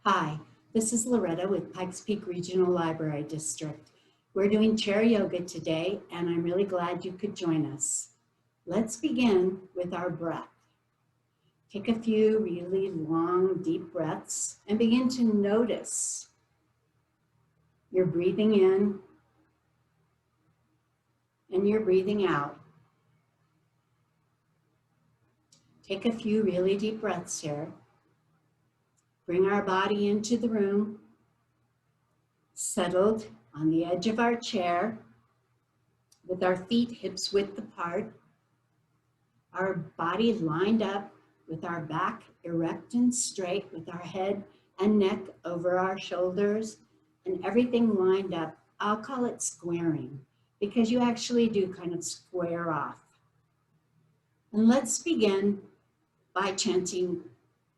Hi, this is Loretta with Pikes Peak Regional Library District. We're doing chair yoga today, and I'm really glad you could join us. Let's begin with our breath. Take a few really long, deep breaths and begin to notice you're breathing in and you're breathing out. Take a few really deep breaths here. Bring our body into the room, settled on the edge of our chair, with our feet hips width apart, our body lined up with our back erect and straight, with our head and neck over our shoulders, and everything lined up. I'll call it squaring, because you actually do kind of square off. And let's begin by chanting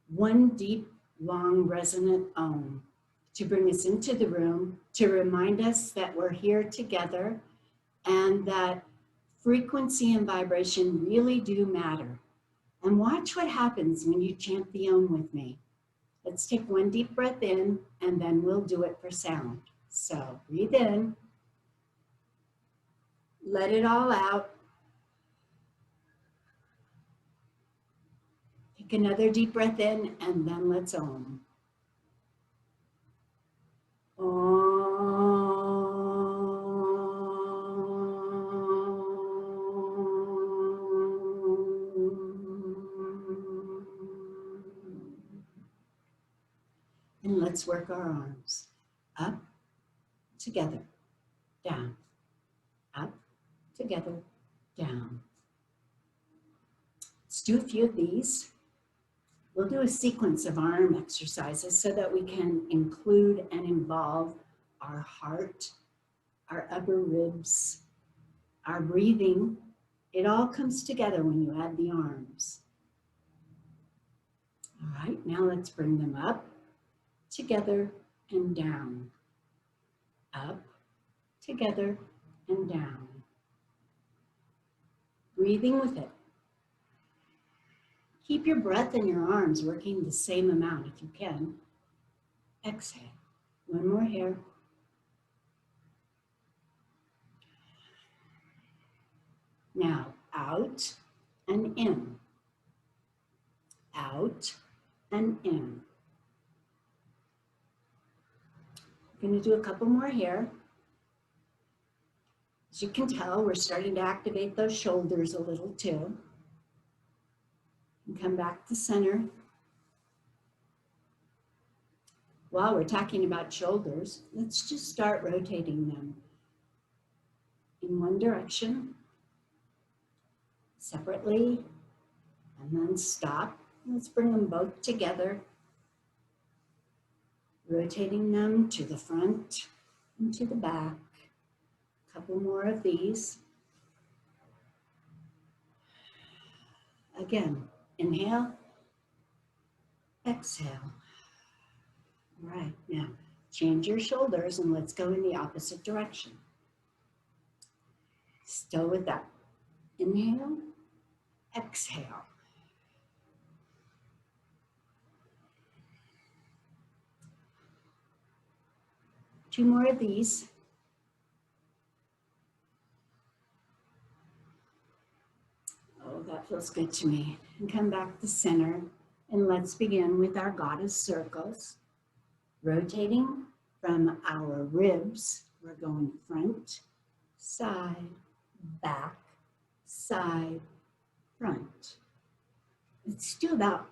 one deep, long, resonant Om to bring us into the room, to remind us that we're here together and that frequency and vibration really do matter. And watch what happens when you chant the Om with me. Let's take one deep breath in, and then we'll do it for sound. So breathe in, let it all out. Take another deep breath in, and then let's Om. And let's work our arms. Up, together, down. Up, together, down. Let's do a few of these. We'll do a sequence of arm exercises so that we can include and involve our heart, our upper ribs, our breathing. It all comes together when you add the arms. All right, now let's bring them up, together, and down. Up, together, and down. Breathing with it. Keep your breath and your arms working the same amount if you can. Exhale. One more here. Now, out and in. Out and in. I'm going to do a couple more here. As you can tell, we're starting to activate those shoulders a little too. And come back to center. While we're talking about shoulders, let's just start rotating them in one direction, separately, and then stop. Let's bring them both together, rotating them to the front and to the back. A couple more of these. Again, inhale, exhale. All right, now change your shoulders and let's go in the opposite direction. Still with that. Inhale, exhale. Two more of these. Oh, that feels good to me. And come back to center. And let's begin with our goddess circles. Rotating from our ribs. We're going front, side, back, side, front. Let's do about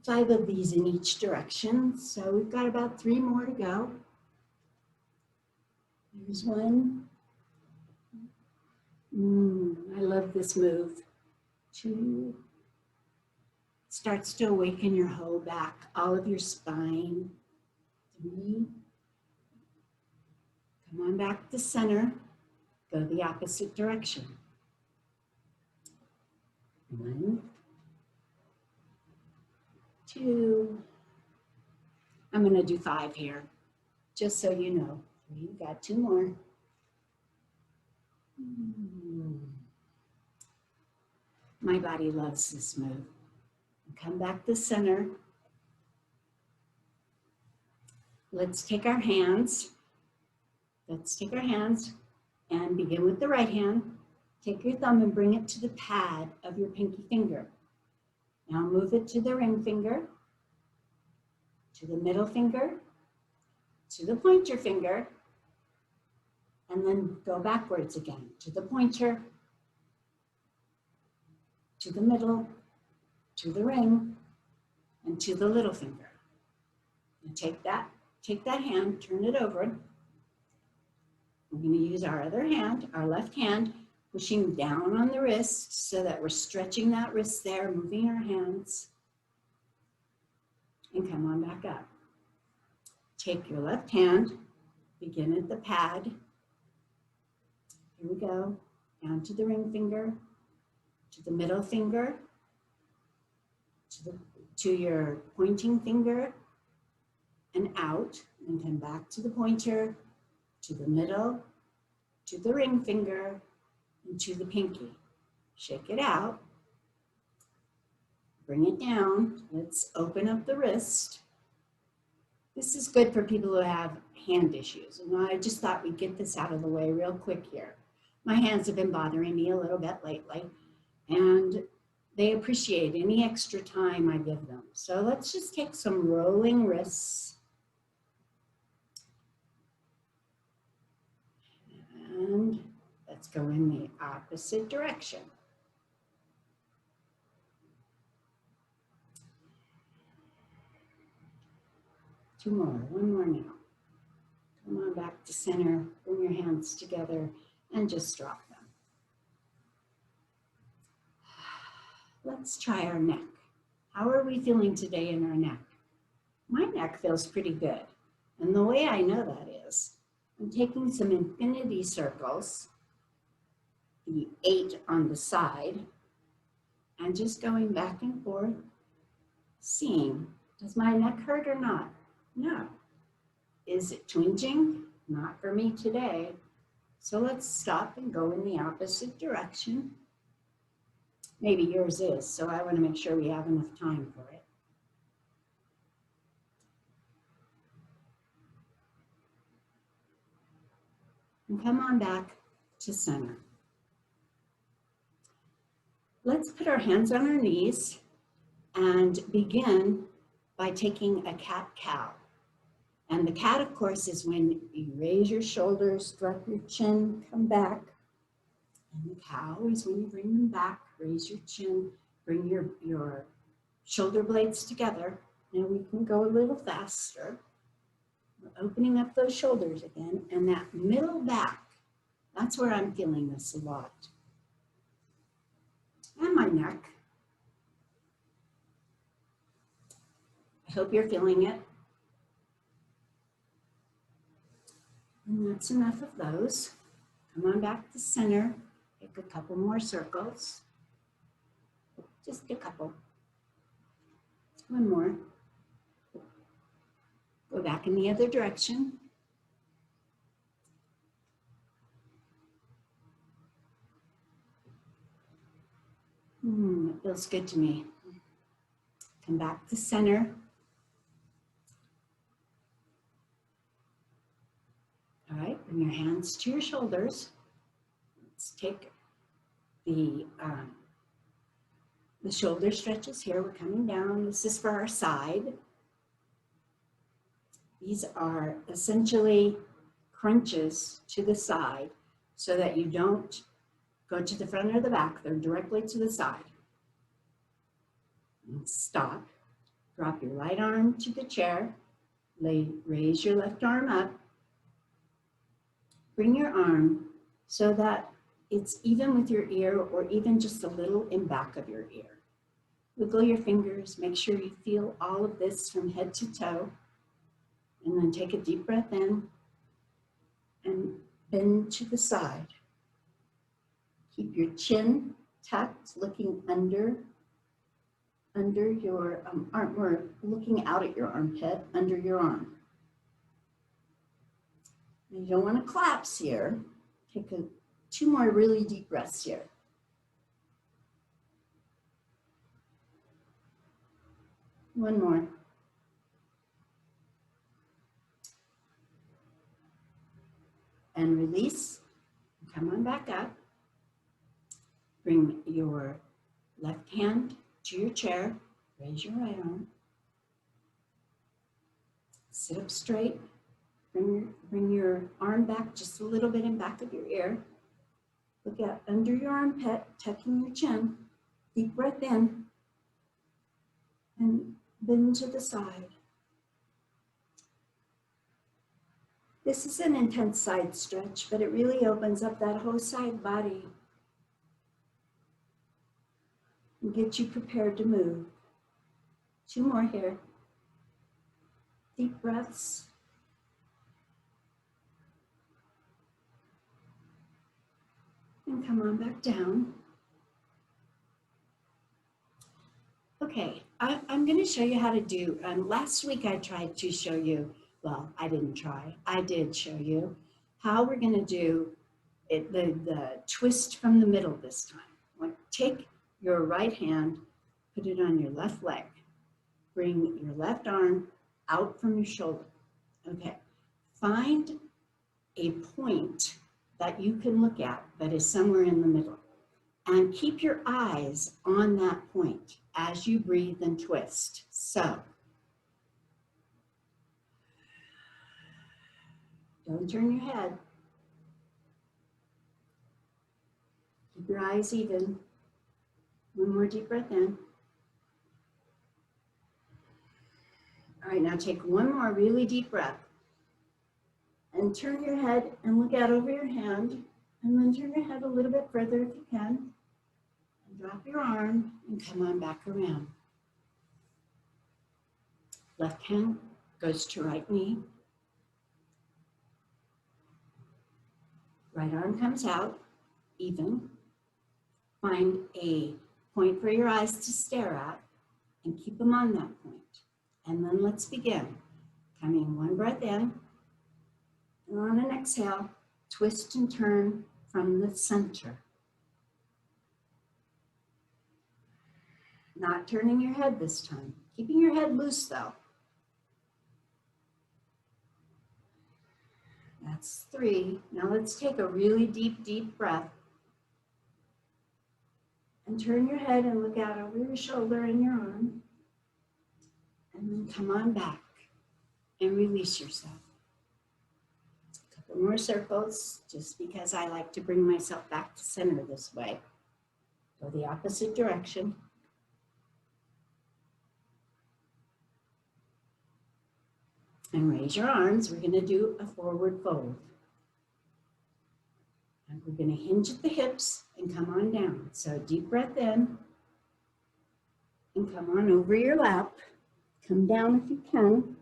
5 of these in each direction. So we've got about 3 more to go. Here's one. I love this move. 2. Starts to awaken your whole back, all of your spine. 3. Come on back to center. Go the opposite direction. 1, 2. I'm going to do 5 here, just so you know. 3, got 2 more. My body loves this move. Come back to center. Let's take our hands. And begin with the right hand. Take your thumb and bring it to the pad of your pinky finger. Now move it to the ring finger, to the middle finger, to the pointer finger, and then go backwards again to the pointer, to the middle, to the ring, and to the little finger. And take that hand, turn it over. We're going to use our other hand, our left hand, pushing down on the wrist so that we're stretching that wrist there, moving our hands, and come on back up. Take your left hand, begin at the pad. Here we go, down to the ring finger, to the middle finger, to your pointing finger, and out, and come back to the pointer, to the middle, to the ring finger, and to the pinky. Shake it out. Bring it down. Let's open up the wrist. This is good for people who have hand issues. And I just thought we'd get this out of the way real quick here. My hands have been bothering me a little bit lately, and they appreciate any extra time I give them. So let's just take some rolling wrists. And let's go in the opposite direction. Two more, one more now. Come on back to center, bring your hands together and just drop them. Let's try our neck. How are we feeling today in our neck? My neck feels pretty good. And the way I know that is, I'm taking some infinity circles, the 8 on the side, and just going back and forth, seeing, does my neck hurt or not? No. Is it twinging? Not for me today. So let's stop and go in the opposite direction. Maybe yours is, so I want to make sure we have enough time for it. And come on back to center. Let's put our hands on our knees and begin by taking a cat-cow. And the cat, of course, is when you raise your shoulders, drop your chin, come back. And the cow is when you bring them back, raise your chin, bring your shoulder blades together. Now we can go a little faster. We're opening up those shoulders again, and that middle back, that's where I'm feeling this a lot. And my neck. I hope you're feeling it. And that's enough of those. Come on back to center. Take a couple more circles. Just a couple. One more. Go back in the other direction. It feels good to me. Come back to center. All right, bring your hands to your shoulders. Let's take the shoulder stretches here. We're coming down. This is for our side. These are essentially crunches to the side so that you don't go to the front or the back. They're directly to the side. And stop. Drop your right arm to the chair. Raise your left arm up. Bring your arm so that it's even with your ear or even just a little in back of your ear. Wiggle your fingers. Make sure you feel all of this from head to toe. And then take a deep breath in and bend to the side. Keep your chin tucked, looking under your arm, or looking out at your armpit, under your arm. And you don't want to collapse here. Take two more really deep breaths here. One more. and release. Come on back up. Bring your left hand to your chair. Raise your right arm. Sit up straight. Bring your arm back just a little bit in back of your ear. Look out under your armpit, tucking your chin. Deep breath in. And bend to the side. This is an intense side stretch, but it really opens up that whole side body and get you prepared to move. 2 more here. Deep breaths. And come on back down. Okay, I'm going to show you how to do, last week I tried to show you, well, I didn't try, I did show you how we're going to do it, the twist from the middle this time. Like, take your right hand, put it on your left leg, bring your left arm out from your shoulder. Okay, find a point that you can look at that is somewhere in the middle. And keep your eyes on that point as you breathe and twist. So, don't turn your head. Keep your eyes even. 1 more deep breath in. All right, now take 1 more really deep breath. And turn your head and look out over your hand. And then turn your head a little bit further if you can. And drop your arm and come on back around. Left hand goes to right knee. Right arm comes out, even. Find a point for your eyes to stare at and keep them on that point. And then let's begin. Coming 1 breath in. And on an exhale, twist and turn from the center. Not turning your head this time. Keeping your head loose though. That's 3. Now let's take a really deep breath. And turn your head and look out over your shoulder and your arm. And then come on back and release yourself. A couple more circles, just because I like to bring myself back to center this way. Go the opposite direction. And raise your arms. We're going to do a forward fold. And we're going to hinge at the hips and come on down. So deep breath in. And come on over your lap. Come down if you can.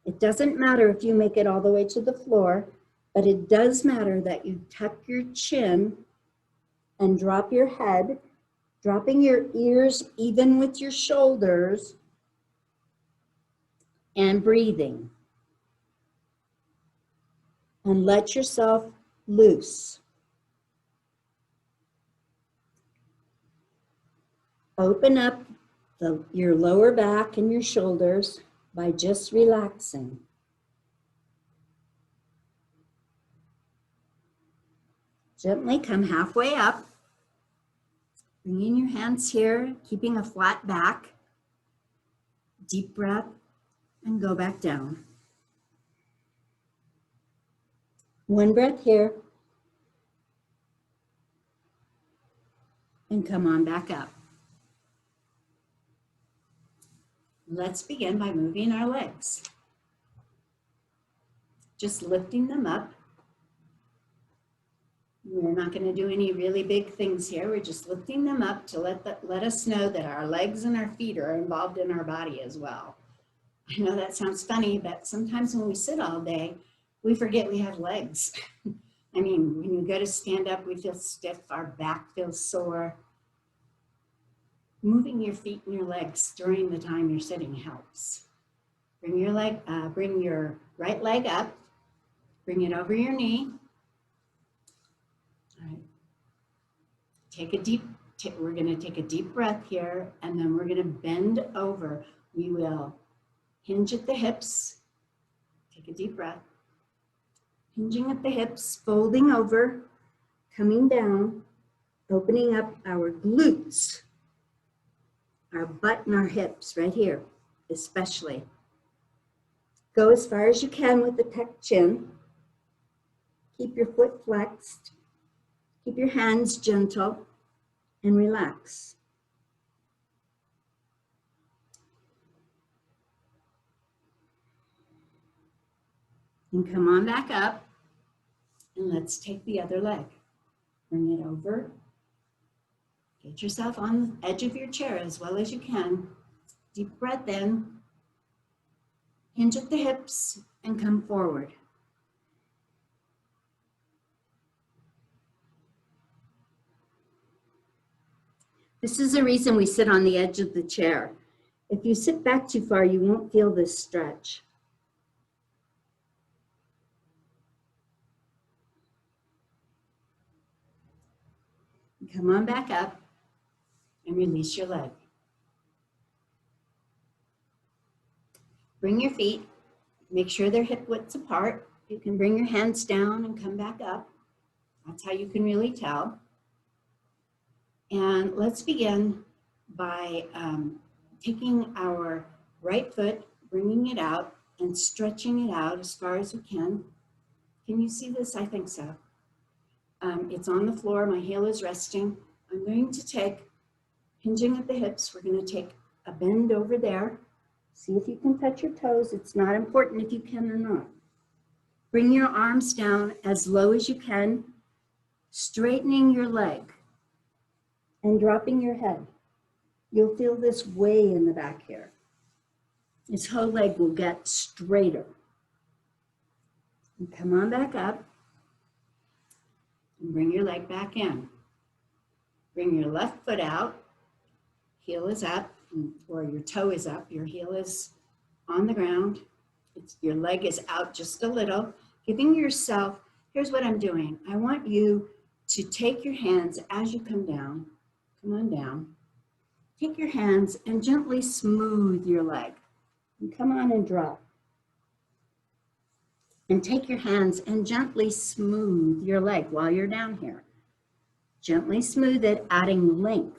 It doesn't matter if you make it all the way to the floor, but it does matter that you tuck your chin and drop your head, dropping your ears even with your shoulders, and breathing. And let yourself loose. Open up your lower back and your shoulders by just relaxing. Gently come halfway up, bringing your hands here, keeping a flat back. Deep breath, and go back down. 1 breath here. And come on back up. Let's begin by moving our legs. Just lifting them up. We're not going to do any really big things here. We're just lifting them up to let us know that our legs and our feet are involved in our body as well. I know that sounds funny, but sometimes when we sit all day, we forget we have legs. I mean, when you go to stand up, we feel stiff, our back feels sore. Moving your feet and your legs during the time you're sitting helps. Bring your right leg up, bring it over your knee. All right. We're going to take a deep breath here, and then we're going to bend over. We will hinge at the hips. Take a deep breath. Hinging at the hips, folding over, coming down, opening up our glutes, our butt and our hips right here, especially. Go as far as you can with the tucked chin. Keep your foot flexed. Keep your hands gentle and relax. And come on back up. And let's take the other leg. Bring it over. Get yourself on the edge of your chair as well as you can. Deep breath in. Hinge at the hips and come forward. This is the reason we sit on the edge of the chair. If you sit back too far, you won't feel this stretch. Come on back up and release your leg. Bring your feet, make sure they're hip widths apart. You can bring your hands down and come back up. That's how you can really tell. And let's begin by taking our right foot, bringing it out and stretching it out as far as we can. Can you see this? I think so. It's on the floor, my heel is resting. I'm going to take, hinging at the hips, we're going to take a bend over there. See if you can touch your toes. It's not important if you can or not. Bring your arms down as low as you can, straightening your leg and dropping your head. You'll feel this way in the back here. This whole leg will get straighter. And come on back up. And bring your leg back in. Bring your left foot out. Heel is up, or your toe is up. Your heel is on the ground. Your leg is out just a little. Giving yourself, here's what I'm doing. I want you to take your hands as you come down. Come on down. Take your hands and gently smooth your leg. And come on and drop. And take your hands and gently smooth your leg while you're down here. Gently smooth it, adding length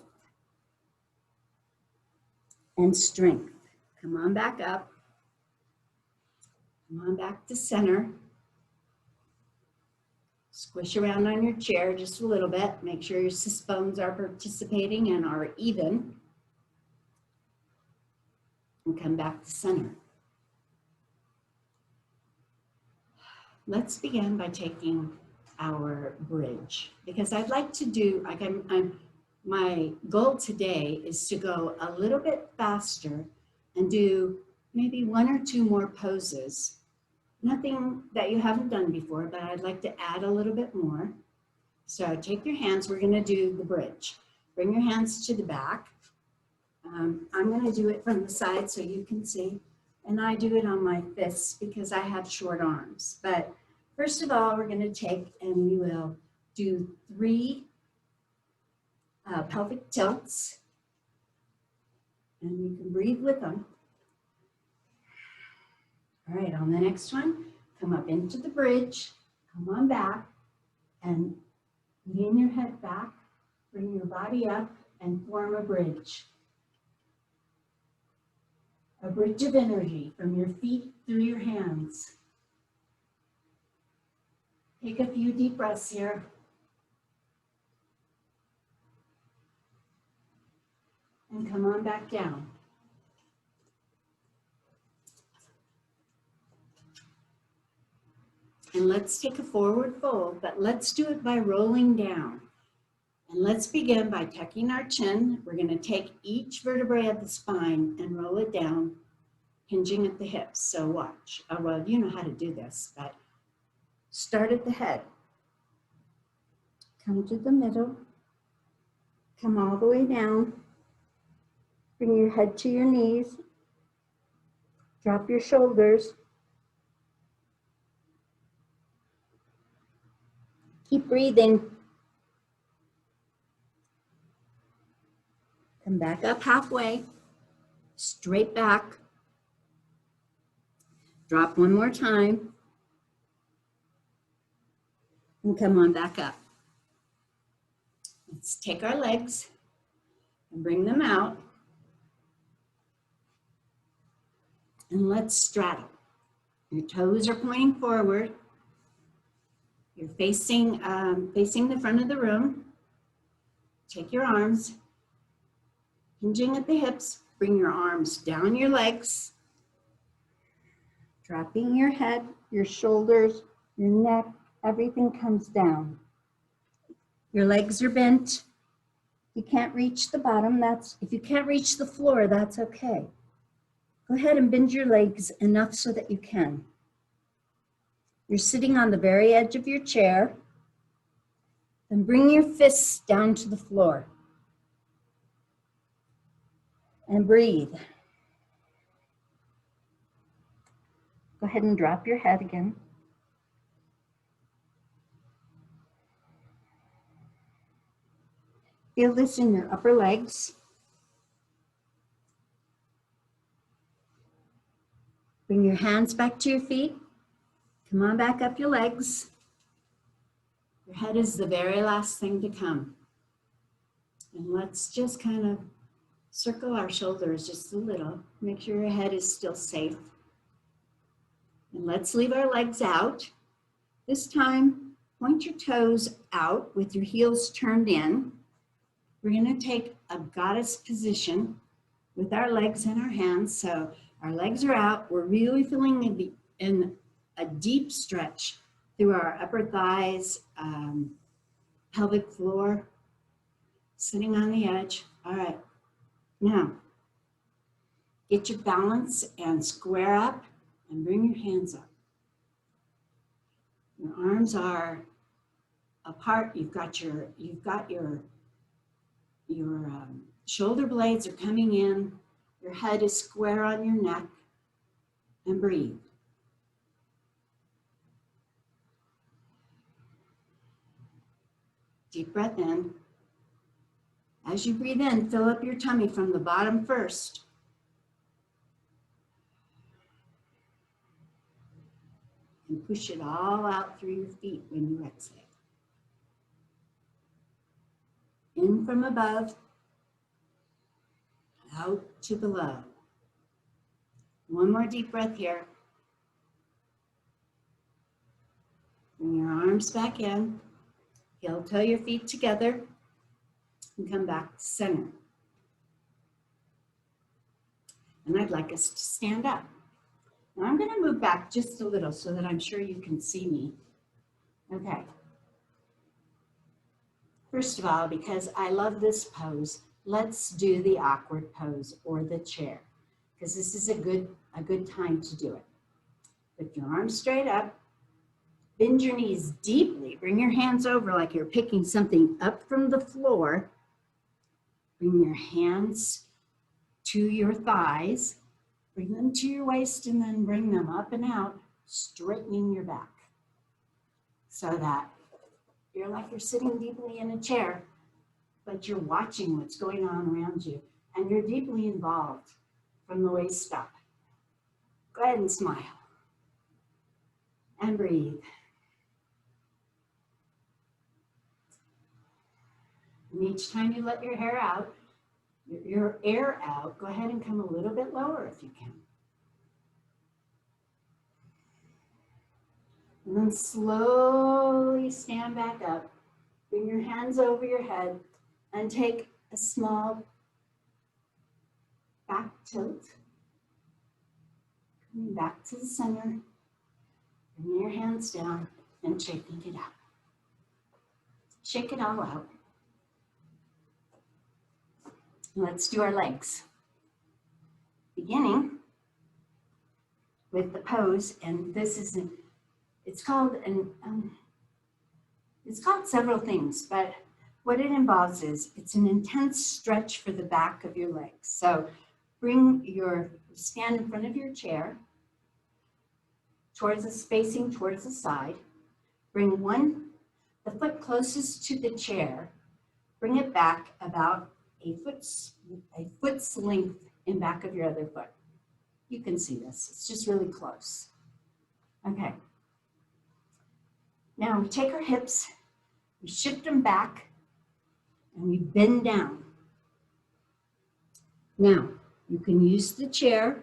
and strength. Come on back up. Come on back to center. Squish around on your chair just a little bit. Make sure your sit bones are participating and are even. And come back to center. Let's begin by taking our bridge, because I'd like to do, my goal today is to go a little bit faster and do maybe one or two more poses. Nothing that you haven't done before, but I'd like to add a little bit more. So take your hands, we're gonna do the bridge. Bring your hands to the back. I'm gonna do it from the side so you can see. And I do it on my fists because I have short arms. But first of all, we're going to take and we will do 3 pelvic tilts. And you can breathe with them. All right, on the next one, come up into the bridge, come on back, and lean your head back, bring your body up, and form a bridge. A bridge of energy from your feet through your hands. Take a few deep breaths here. And come on back down. And let's take a forward fold, but let's do it by rolling down. And let's begin by tucking our chin. We're going to take each vertebrae of the spine and roll it down, hinging at the hips. So watch. Oh, well, you know how to do this, but start at the head. Come to the middle. Come all the way down. Bring your head to your knees. Drop your shoulders. Keep breathing. Come back up halfway, straight back. Drop one more time. And come on back up. Let's take our legs and bring them out. And let's straddle. Your toes are pointing forward. You're facing the front of the room. Take your arms, hinging at the hips. Bring your arms down your legs. Dropping your head, your shoulders, your neck, everything comes down. Your legs are bent. You can't reach the bottom. If you can't reach the floor, that's okay. Go ahead and bend your legs enough so that you can. You're sitting on the very edge of your chair. Then bring your fists down to the floor. And breathe. Go ahead and drop your head again. Feel this in your upper legs. Bring your hands back to your feet. Come on back up your legs. Your head is the very last thing to come. And let's just kind of circle our shoulders just a little. Make sure your head is still safe. And let's leave our legs out. This time, point your toes out with your heels turned in. We're going to take a goddess position with our legs and our hands. So our legs are out. We're really feeling in a deep stretch through our upper thighs, pelvic floor, sitting on the edge. All right. Now, get your balance and square up and bring your hands up. Your arms are apart. You've got your shoulder blades are coming in. Your head is square on your neck. And breathe. Deep breath in. As you breathe in, fill up your tummy from the bottom first. And push it all out through your feet when you exhale. In from above, out to below. One more deep breath here. Bring your arms back in. Heel toe your feet together. And come back to center. And I'd like us to stand up. Now I'm going to move back just a little so that I'm sure you can see me. Okay. First of all, because I love this pose, let's do the awkward pose or the chair, because this is a good time to do it. Put your arms straight up, bend your knees deeply, bring your hands over like you're picking something up from the floor. Bring your hands to your thighs, bring them to your waist, and then bring them up and out, straightening your back so that you're like you're sitting deeply in a chair, but you're watching what's going on around you, and you're deeply involved from the waist up. Go ahead and smile and breathe. And each time you let your air out, go ahead and come a little bit lower if you can. And then slowly stand back up. Bring your hands over your head and take a small back tilt. Coming back to the center. Bring your hands down and shaking it out. Shake it all out. Let's do our legs. Beginning with the pose, and this is it's called several things, but what it involves is it's an intense stretch for the back of your legs. So stand in front of your chair, facing towards the side. Bring the foot closest to the chair, bring it back about a foot's length in back of your other foot. You can see this, it's just really close. Okay. Now we take our hips, we shift them back, and we bend down. Now, you can use the chair.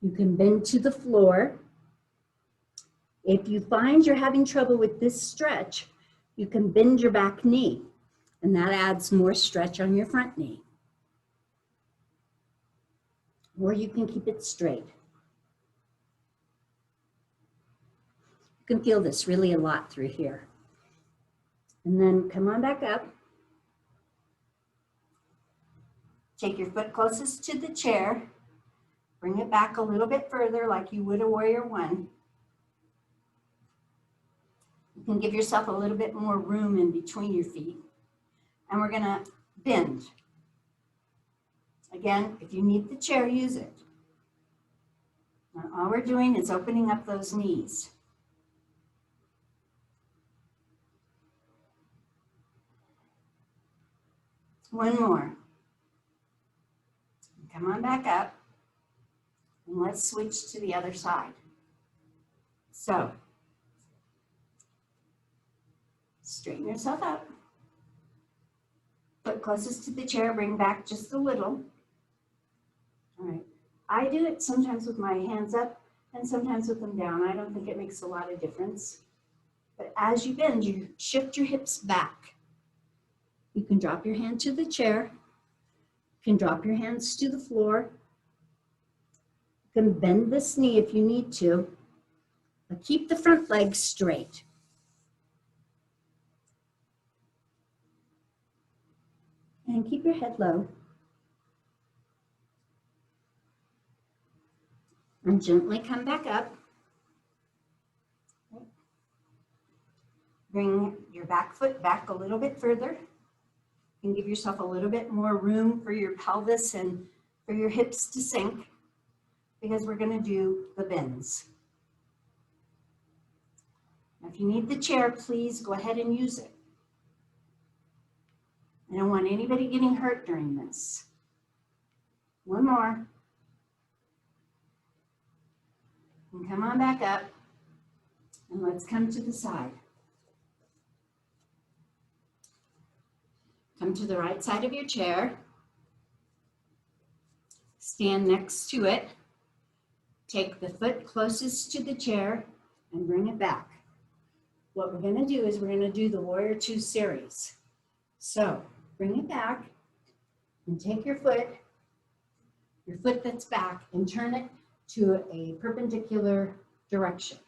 You can bend to the floor. If you find you're having trouble with this stretch, you can bend your back knee, and that adds more stretch on your front knee. Or you can keep it straight. You can feel this really a lot through here. And then come on back up. Take your foot closest to the chair. Bring it back a little bit further like you would a warrior one. You can give yourself a little bit more room in between your feet. And we're gonna bend. Again, if you need the chair, use it. Now, all we're doing is opening up those knees. One more. Come on back up. And let's switch to the other side. So, straighten yourself up. Foot closest to the chair, bring back just a little. All right. I do it sometimes with my hands up and sometimes with them down. I don't think it makes a lot of difference. But as you bend, you shift your hips back. You can drop your hand to the chair. You can drop your hands to the floor. You can bend this knee if you need to, but keep the front leg straight. And keep your head low. And gently come back up. Bring your back foot back a little bit further. And give yourself a little bit more room for your pelvis and for your hips to sink, because we're going to do the bends. Now, if you need the chair, please go ahead and use it. I don't want anybody getting hurt during this. One more. And come on back up. And let's come to the side. Come to the right side of your chair. Stand next to it. Take the foot closest to the chair and bring it back. What we're going to do is we're going to do the Warrior Two series. So bring it back and take your foot that's back, and turn it to a perpendicular direction.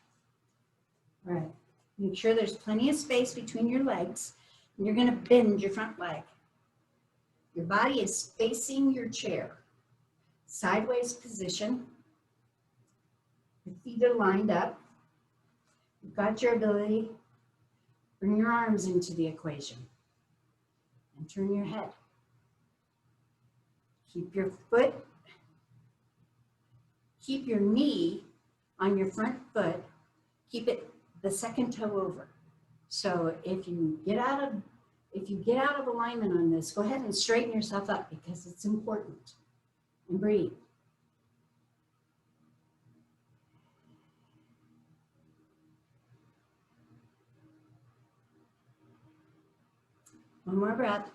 All right. Make sure there's plenty of space between your legs. And you're going to bend your front leg. Your body is facing your chair. Sideways position. Your feet are lined up. You've got your ability. Bring your arms into the equation. And turn your head. Keep your knee on your front foot. Keep it the second toe over. So if you get out of alignment on this, go ahead and straighten yourself up, because it's important. And breathe. One more breath.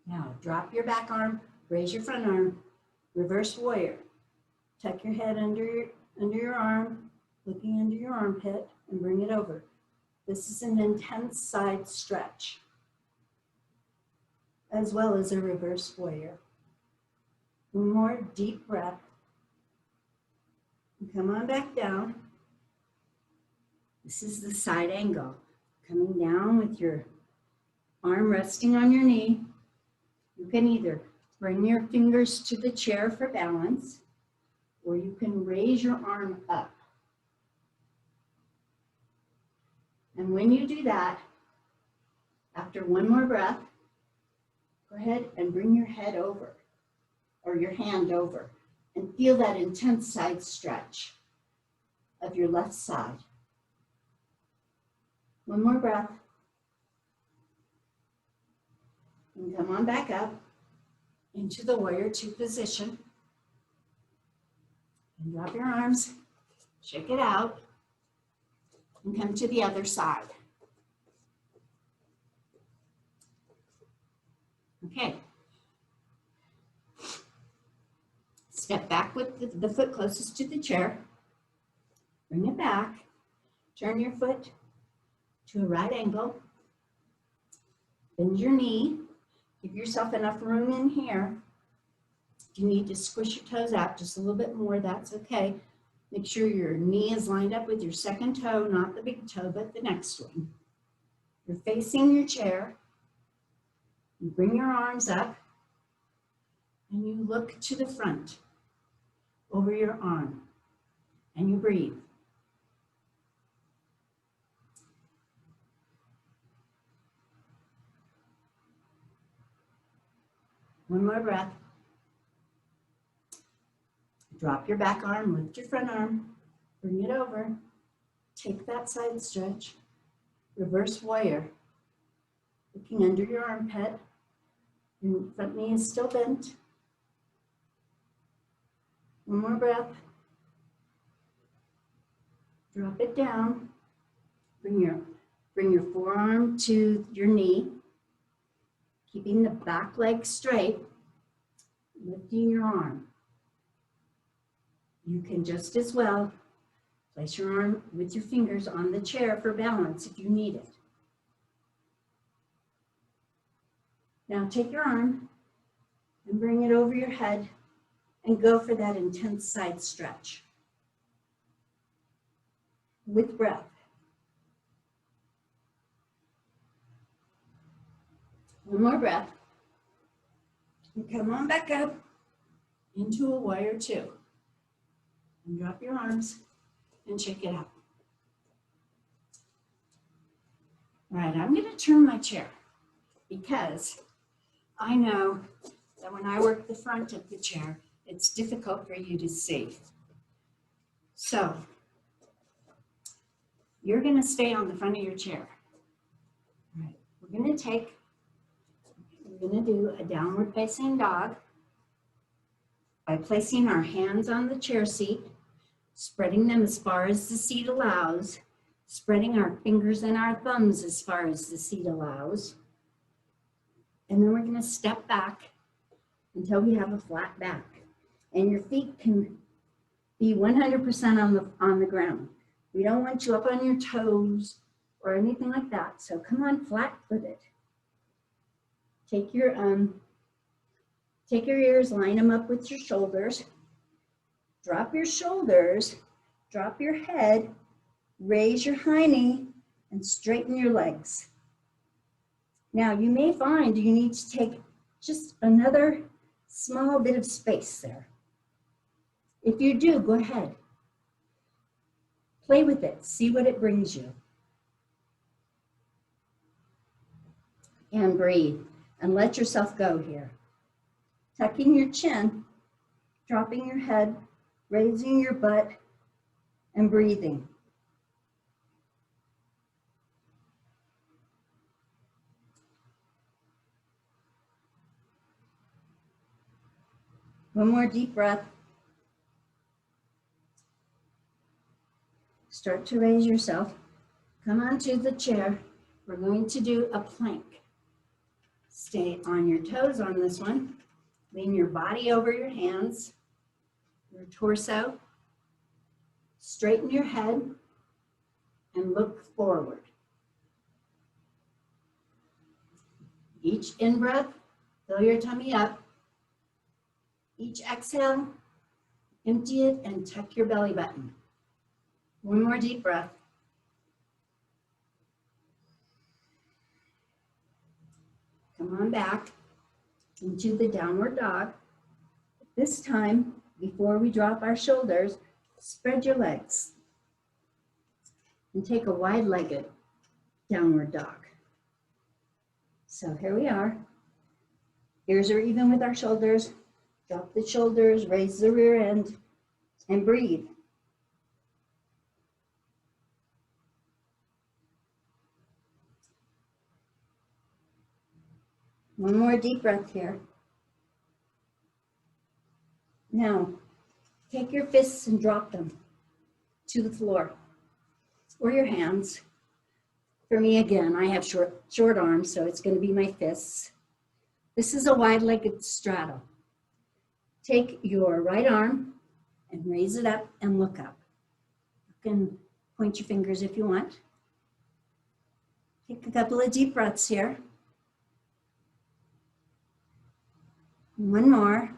Now drop your back arm, raise your front arm, reverse warrior. Tuck your head under your arm, looking under your armpit, and bring it over. This is an intense side stretch, as well as a reverse warrior. One more deep breath. And come on back down. This is the side angle. Coming down with your arm resting on your knee. You can either bring your fingers to the chair for balance, or you can raise your arm up. And when you do that, after one more breath, go ahead and bring your head over, or your hand over, and feel that intense side stretch of your left side. One more breath. And come on back up into the Warrior Two position. And drop your arms, shake it out, And come to the other side. Okay. Step back with the foot closest to the chair. Bring it back. Turn your foot to a right angle. Bend your knee. Give yourself enough room in here. If you need to squish your toes out just a little bit more, that's okay. Make sure your knee is lined up with your second toe, not the big toe, but the next one. You're facing your chair. You bring your arms up and you look to the front over your arm and you breathe. One more breath. Drop your back arm, lift your front arm, bring it over. Take that side stretch. Reverse warrior. Looking under your armpit. Your front knee is still bent. One more breath. Drop it down. Bring your forearm to your knee. Keeping the back leg straight. Lifting your arm. You can just as well place your arm with your fingers on the chair for balance if you need it. Now take your arm and bring it over your head and go for that intense side stretch with breath. One more breath. And come on back up into a warrior two. And drop your arms and check it out. All right, I'm going to turn my chair because I know that when I work the front of the chair, it's difficult for you to see. So you're going to stay on the front of your chair. All right, we're going to do a downward facing dog by placing our hands on the chair seat, spreading them as far as the seat allows, spreading our fingers and our thumbs as far as the seat allows. And then we're going to step back until we have a flat back. And your feet can be 100% on the ground. We don't want you up on your toes or anything like that. So come on, flat-footed. Take your ears, line them up with your shoulders. Drop your shoulders, drop your head, raise your high knee, and straighten your legs. Now, you may find you need to take just another small bit of space there. If you do, go ahead. Play with it, see what it brings you. And breathe, and let yourself go here. Tucking your chin, dropping your head, raising your butt, and breathing. One more deep breath. Start to raise yourself. Come onto the chair. We're going to do a plank. Stay on your toes on this one. Lean your body over your hands, your torso. Straighten your head and look forward. Each in-breath, fill your tummy up. Each exhale, empty it and tuck your belly button. One more deep breath. Come on back into the downward dog. This time, before we drop our shoulders, spread your legs and take a wide-legged downward dog. So here we are. Ears are even with our shoulders. Drop the shoulders, raise the rear end, and breathe. One more deep breath here. Now, take your fists and drop them to the floor. or your hands. For me, again, I have short arms, so it's going to be my fists. This is a wide-legged straddle. Take your right arm and raise it up and look up. You can point your fingers if you want. Take a couple of deep breaths here. One more.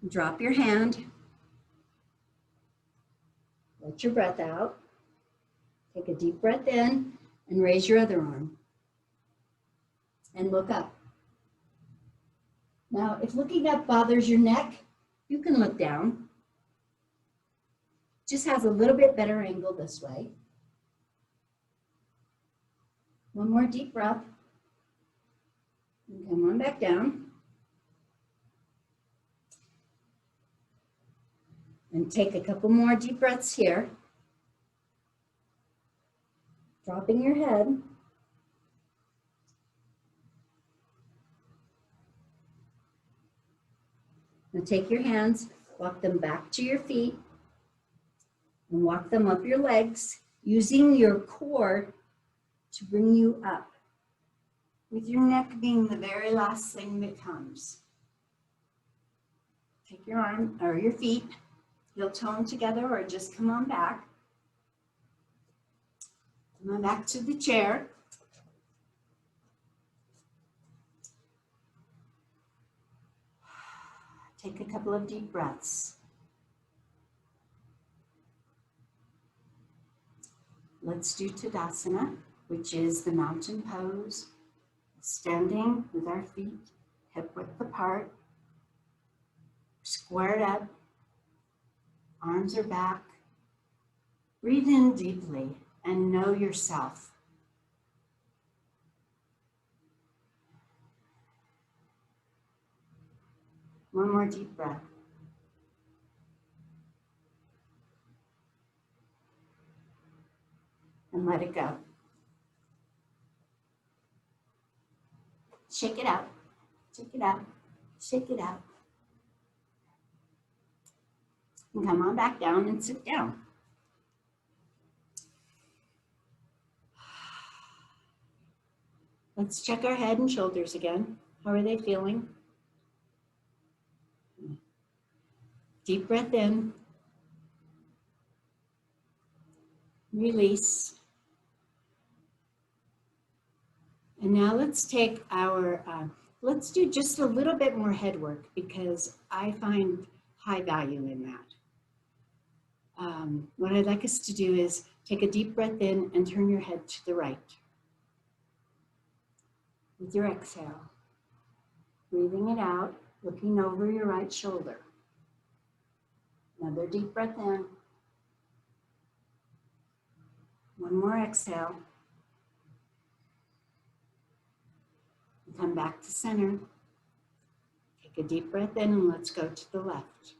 Drop your hand. Let your breath out. Take a deep breath in and raise your other arm. And look up. Now, if looking up bothers your neck, you can look down. Just has a little bit better angle this way. One more deep breath. And come on back down. And take a couple more deep breaths here. Dropping your head. Now take your hands, walk them back to your feet, and walk them up your legs, using your core to bring you up, with your neck being the very last thing that comes. Take your arm or your feet, heel toe them together, or just come on back. Come on back to the chair. Take a couple of deep breaths. Let's do Tadasana, which is the mountain pose, standing with our feet hip width apart, squared up, arms are back. Breathe in deeply and know yourself. One more deep breath. And let it go. Shake it out, shake it out, shake it out. And come on back down and sit down. Let's check our head and shoulders again. How are they feeling? Deep breath in. Release. And now let's take our, let's do just a little bit more head work because I find high value in that. What I'd like us to do is take a deep breath in and turn your head to the right. With your exhale, breathing it out, looking over your right shoulder. Another deep breath in. One more exhale. And come back to center. Take a deep breath in and let's go to the left.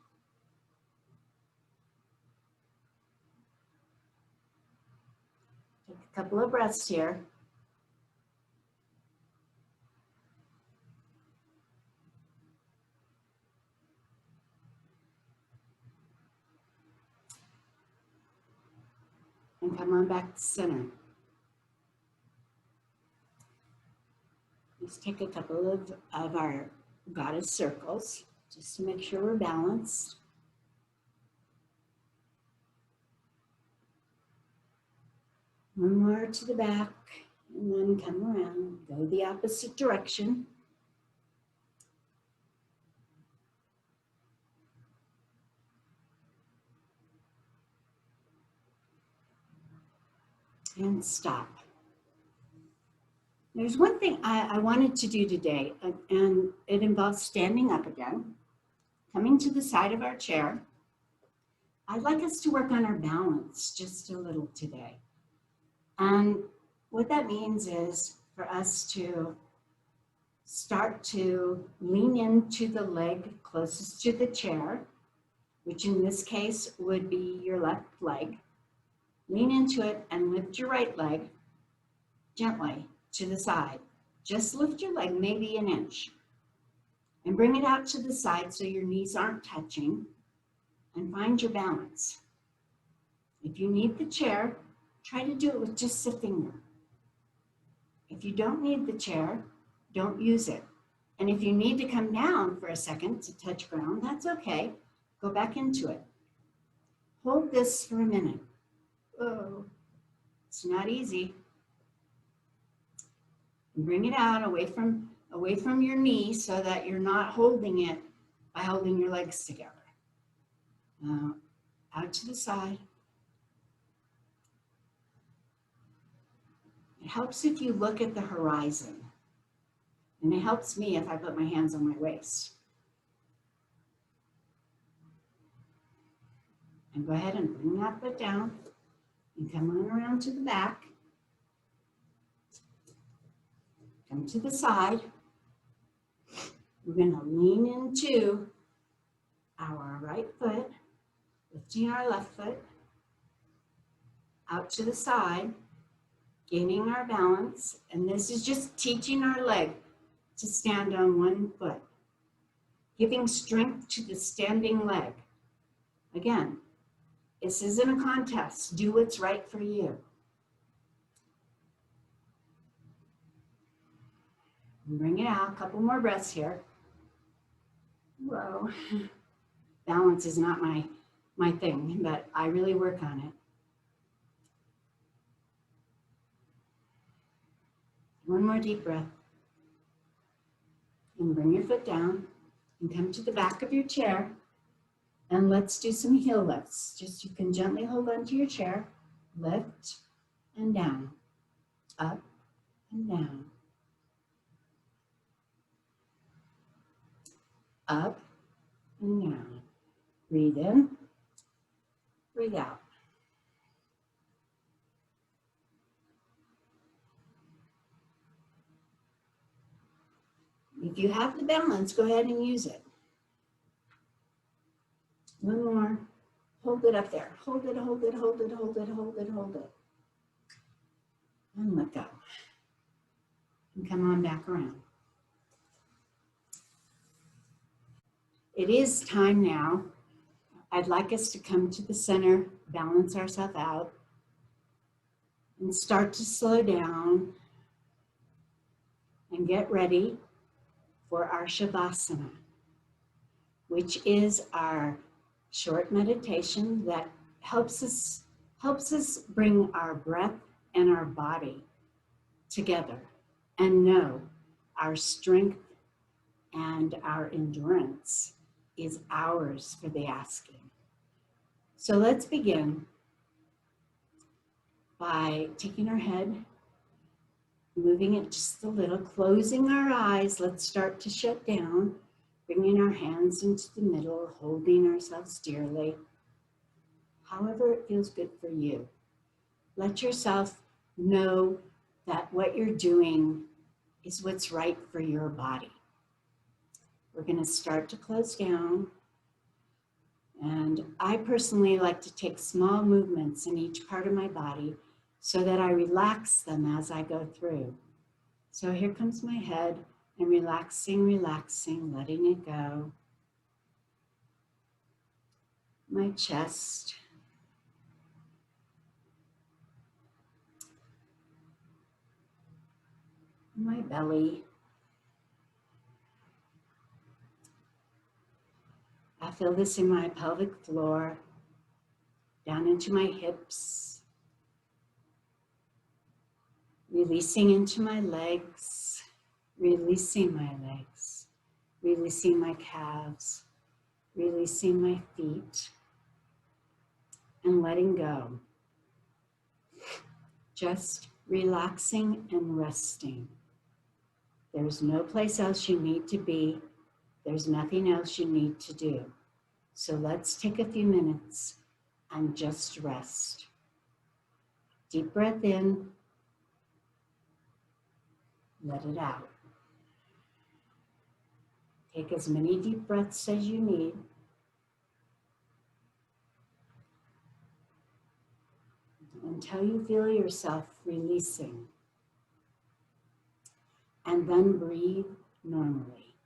Take a couple of breaths here. And come on back to center. Let's take a couple of our goddess circles just to make sure we're balanced. One more to the back and then come around, go the opposite direction. And stop. There's one thing I wanted to do today, and it involves standing up again, coming to the side of our chair. I'd like us to work on our balance just a little today. And what that means is for us to start to lean into the leg closest to the chair, which in this case would be your left leg. Lean into it and lift your right leg gently to the side. Just lift your leg maybe an inch and bring it out to the side so your knees aren't touching and find your balance. If you need the chair, try to do it with just a finger. If you don't need the chair, don't use it. And if you need to come down for a second to touch ground, that's okay. Go back into it. Hold this for a minute. Oh, it's not easy. And bring it out away from your knee so that you're not holding it by holding your legs together. Out to the side. It helps if you look at the horizon. And it helps me if I put my hands on my waist. And go ahead and bring that foot down and come on around to the back. Come to the side. We're going to lean into our right foot, lifting our left foot out to the side, gaining our balance. And this is just teaching our leg to stand on one foot, giving strength to the standing leg. Again, this isn't a contest. Do what's right for you. And bring it out. A couple more breaths here. Whoa. Balance is not my thing, but I really work on it. One more deep breath. And bring your foot down and come to the back of your chair. And let's do some heel lifts. Just you can gently hold onto your chair. Lift and down. Up and down. Up and down. Breathe in. Breathe out. If you have the balance, go ahead and use it. One more. Hold it up there. Hold it, hold it, hold it, hold it, hold it, hold it. And let go. And come on back around. It is time now. I'd like us to come to the center, balance ourselves out, and start to slow down and get ready for our Shavasana, which is our short meditation that helps us bring our breath and our body together and know our strength and our endurance is ours for the asking. So let's begin by taking our head, moving it just a little, closing our eyes. Let's start to shut down, bringing our hands into the middle, holding ourselves dearly. However it feels good for you. Let yourself know that what you're doing is what's right for your body. We're going to start to close down. And I personally like to take small movements in each part of my body so that I relax them as I go through. So here comes my head, and relaxing, relaxing, letting it go. My chest. My belly. I feel this in my pelvic floor, down into my hips, releasing into my legs, releasing my legs, releasing my calves, releasing my feet, and letting go. Just relaxing and resting. There's no place else you need to be. There's nothing else you need to do. So let's take a few minutes and just rest. Deep breath in, let it out. Take as many deep breaths as you need. Until you feel yourself releasing. And then breathe normally.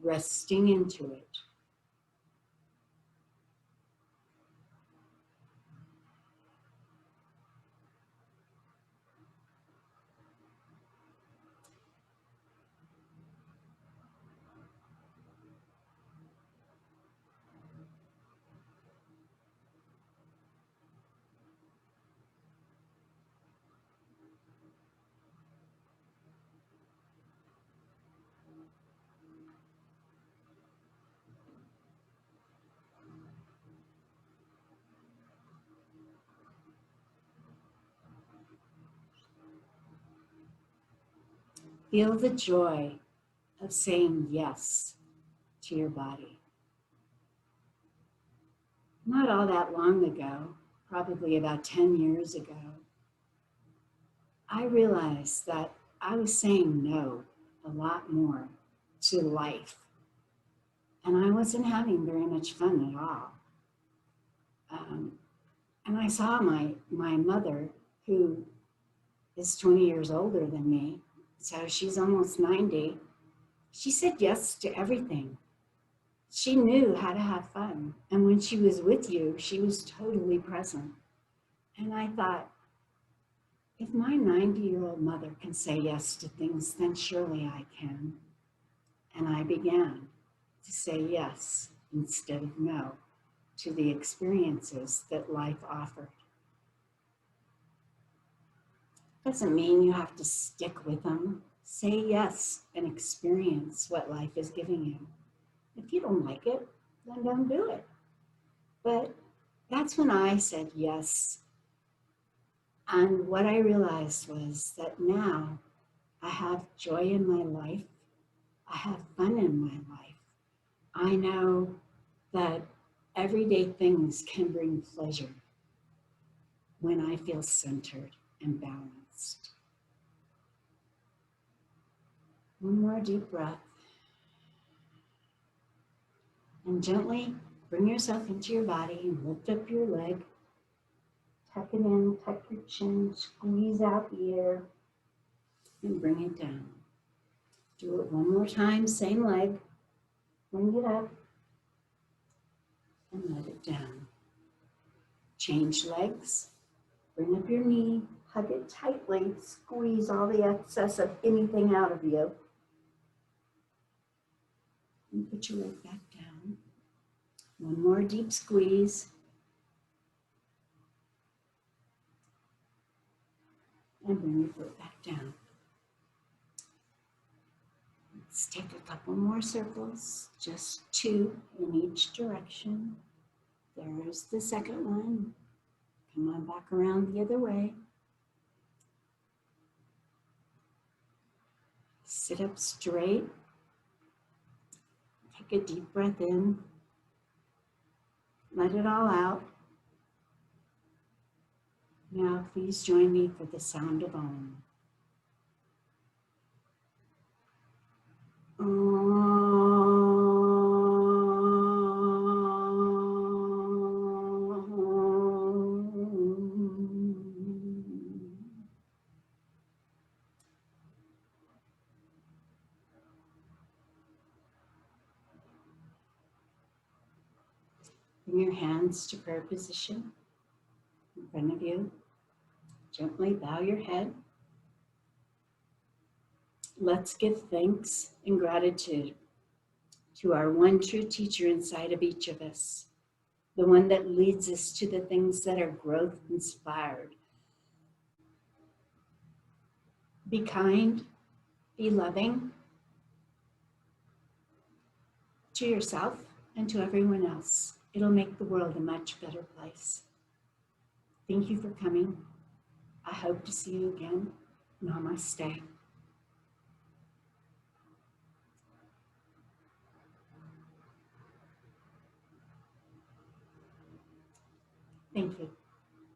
resting into it. Feel the joy of saying yes to your body. Not all that long ago, probably about 10 years ago, I realized that I was saying no a lot more to life. And I wasn't having very much fun at all. And I saw my mother, who is 20 years older than me, so she's almost 90. She said yes to everything. She knew how to have fun. And when she was with you, she was totally present. And I thought, if my 90-year-old mother can say yes to things, then surely I can. And I began to say yes instead of no to the experiences that life offered. Doesn't mean you have to stick with them. Say yes and experience what life is giving you. If you don't like it, then don't do it. But that's when I said yes. And what I realized was that now I have joy in my life. I have fun in my life. I know that everyday things can bring pleasure when I feel centered and balanced. One more deep breath. And gently bring yourself into your body and lift up your leg. Tuck it in, tuck your chin, squeeze out the air, and bring it down. Do it one more time, same leg. Bring it up and let it down. Change legs. Bring up your knee, hug it tightly, squeeze all the excess of anything out of you. And put your leg back down. One more deep squeeze. And bring your foot back down. Let's take a couple more circles, just 2 in each direction. There's the second one. Come on back around the other way. Sit up straight. Take a deep breath in. Let it all out. Now please join me for the sound of Om. Bring your hands to prayer position in front of you. Gently bow your head. Let's give thanks and gratitude to our one true teacher inside of each of us, the one that leads us to the things that are growth inspired. Be kind, be loving to yourself and to everyone else. It'll make the world a much better place. Thank you for coming. I hope to see you again. Namaste. Thank you.